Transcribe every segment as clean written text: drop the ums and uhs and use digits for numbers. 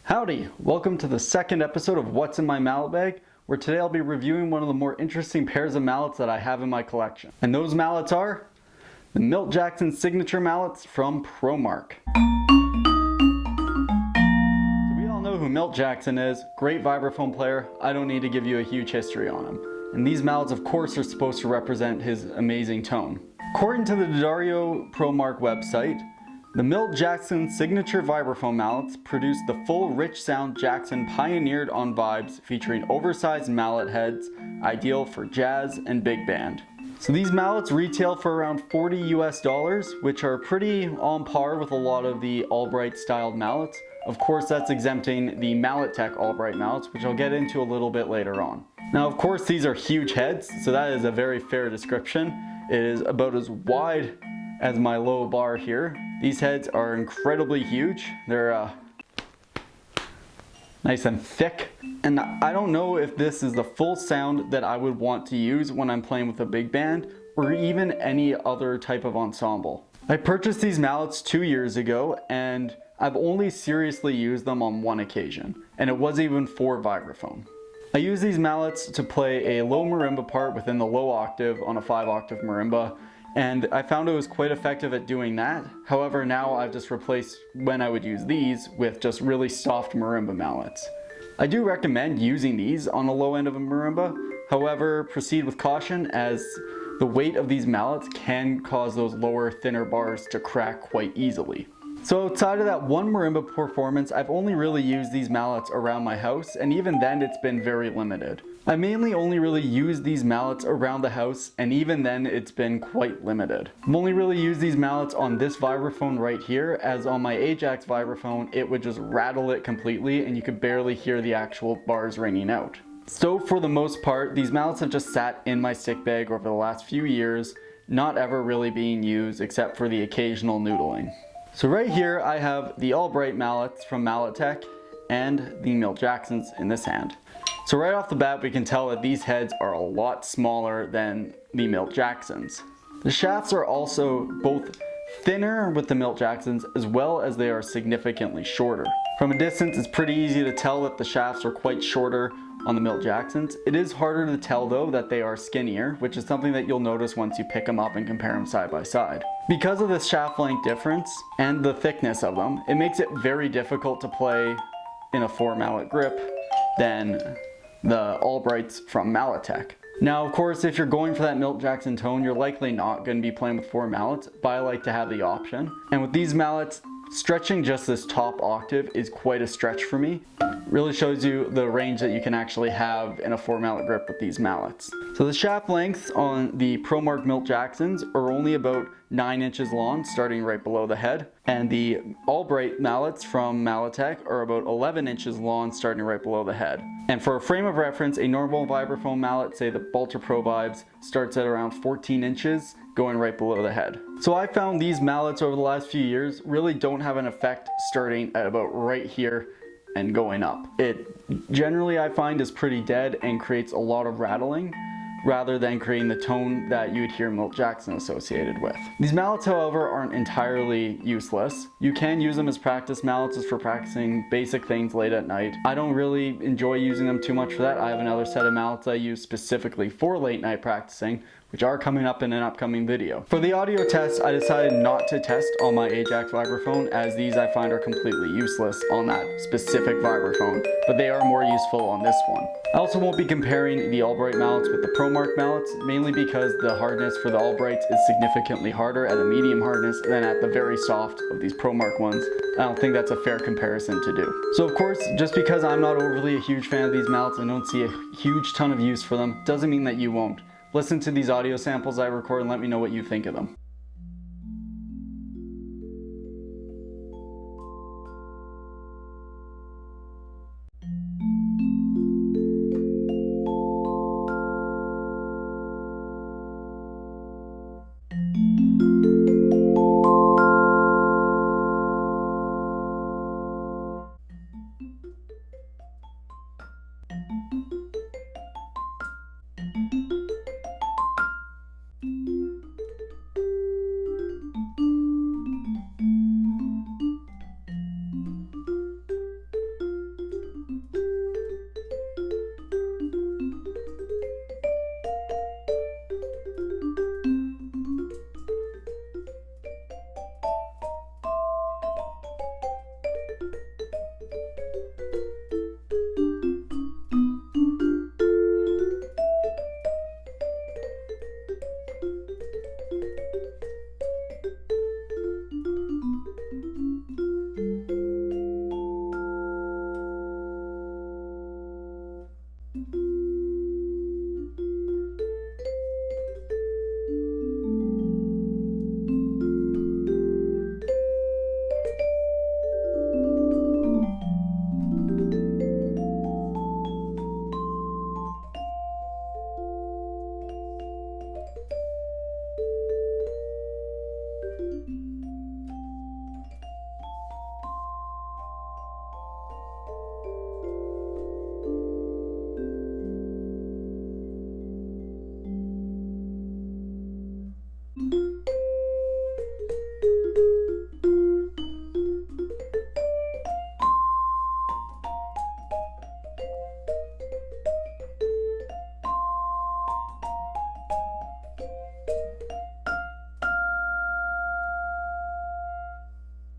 Howdy! Welcome to the second episode of What's in My Mallet Bag, where today I'll be reviewing one of the more interesting pairs of mallets that I have in my collection. And those mallets are the Milt Jackson signature mallets from Promark. So we all know who Milt Jackson is, great vibraphone player. I don't need to give you a huge history on him. And these mallets of course are supposed to represent his amazing tone. According to the Dario Promark website, the Milt Jackson signature vibraphone mallets produce the full rich sound Jackson pioneered on vibes, featuring oversized mallet heads, ideal for jazz and big band. So these mallets retail for around $40 US, which are pretty on par with a lot of the Albright styled mallets. Of course, that's exempting the Mallet Albright mallets, which I'll get into a little bit later on. Now, of course, these are huge heads, so that is a very fair description. It is about as wide as my low bar here. These heads are incredibly huge. They're nice and thick. And I don't know if this is the full sound that I would want to use when I'm playing with a big band or even any other type of ensemble. I purchased these mallets 2 years ago and I've only seriously used them on one occasion, and it was even for vibraphone. I use these mallets to play a low marimba part within the low octave on a 5-octave marimba, and I found it was quite effective at doing that. However, now I've just replaced when I would use these with just really soft marimba mallets. I do recommend using these on the low end of a marimba. However, proceed with caution as the weight of these mallets can cause those lower, thinner bars to crack quite easily. So outside of that one marimba performance, I've only really used these mallets around my house, and even then it's been very limited. I mainly only really use these mallets around the house, and even then it's been quite limited. I've only really used these mallets on this vibraphone right here, as on my Ajax vibraphone it would just rattle it completely and you could barely hear the actual bars ringing out. So for the most part, these mallets have just sat in my stick bag over the last few years, not ever really being used except for the occasional noodling. So right here I have the Albright mallets from Mallet and the Milt Jacksons in this hand. So right off the bat we can tell that these heads are a lot smaller than the Milt Jacksons. The shafts are also both thinner with the Milt Jacksons as well as they are significantly shorter. From a distance it's pretty easy to tell that the shafts are quite shorter on the Milt Jacksons. It is harder to tell though that they are skinnier, which is something that you'll notice once you pick them up and compare them side by side. Because of the shaft length difference and the thickness of them, it makes it very difficult to play in a 4 mallet grip than the Albrights from Mallet. Now of course if you're going for that Milt Jackson tone, you're likely not going to be playing with 4 mallets, but I like to have the option. And with these mallets, stretching just this top octave is quite a stretch for me. Really shows you the range that you can actually have in a 4 mallet grip with these mallets. So the shaft lengths on the Promark Milt Jacksons are only about 9 inches long, starting right below the head. And the Albright mallets from Mallet are about 11 inches long, starting right below the head. And for a frame of reference, a normal vibraphone mallet, say the Ultra Pro Vibes, starts at around 14 inches, going right below the head. So I found these mallets over the last few years really don't have an effect starting at about right here and going up. It generally I find is pretty dead and creates a lot of rattling rather than creating the tone that you'd hear Milt Jackson associated with. These mallets, however, aren't entirely useless. You can use them as practice mallets just for practicing basic things late at night. I don't really enjoy using them too much for that. I have another set of mallets I use specifically for late night practicing, which are coming up in an upcoming video. For the audio test, I decided not to test on my Ajax vibraphone, as these I find are completely useless on that specific vibraphone, but they are more useful on this one. I also won't be comparing the Albright mallets with the Promark mallets, mainly because the hardness for the Albrights is significantly harder at a medium hardness than at the very soft of these Promark ones. I don't think that's a fair comparison to do. So of course, just because I'm not overly a huge fan of these mallets and don't see a huge ton of use for them, doesn't mean that you won't. Listen to these audio samples I record and let me know what you think of them.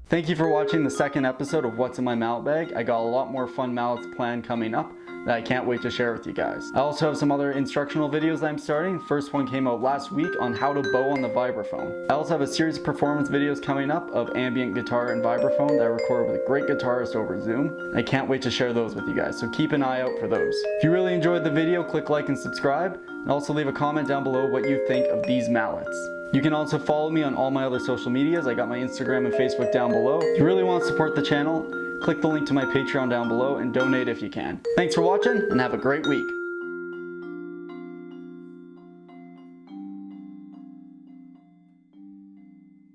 Thank you for watching the second episode of What's in My Mallet Bag. I got a lot more fun mallets planned coming up that I can't wait to share with you guys. I also have some other instructional videos I'm starting. First one came out last week on how to bow on the Vibraphone. I also have a series of performance videos coming up of ambient guitar and Vibraphone that I record with a great guitarist over Zoom. I can't wait to share those with you guys, so keep an eye out for those. If you really enjoyed the video, click like and subscribe, and also leave a comment down below what you think of these mallets. You can also follow me on all my other social medias. I got my Instagram and Facebook down below. If you really want to support the channel, click the link to my Patreon down below and donate if you can. Thanks for watching and have a great week.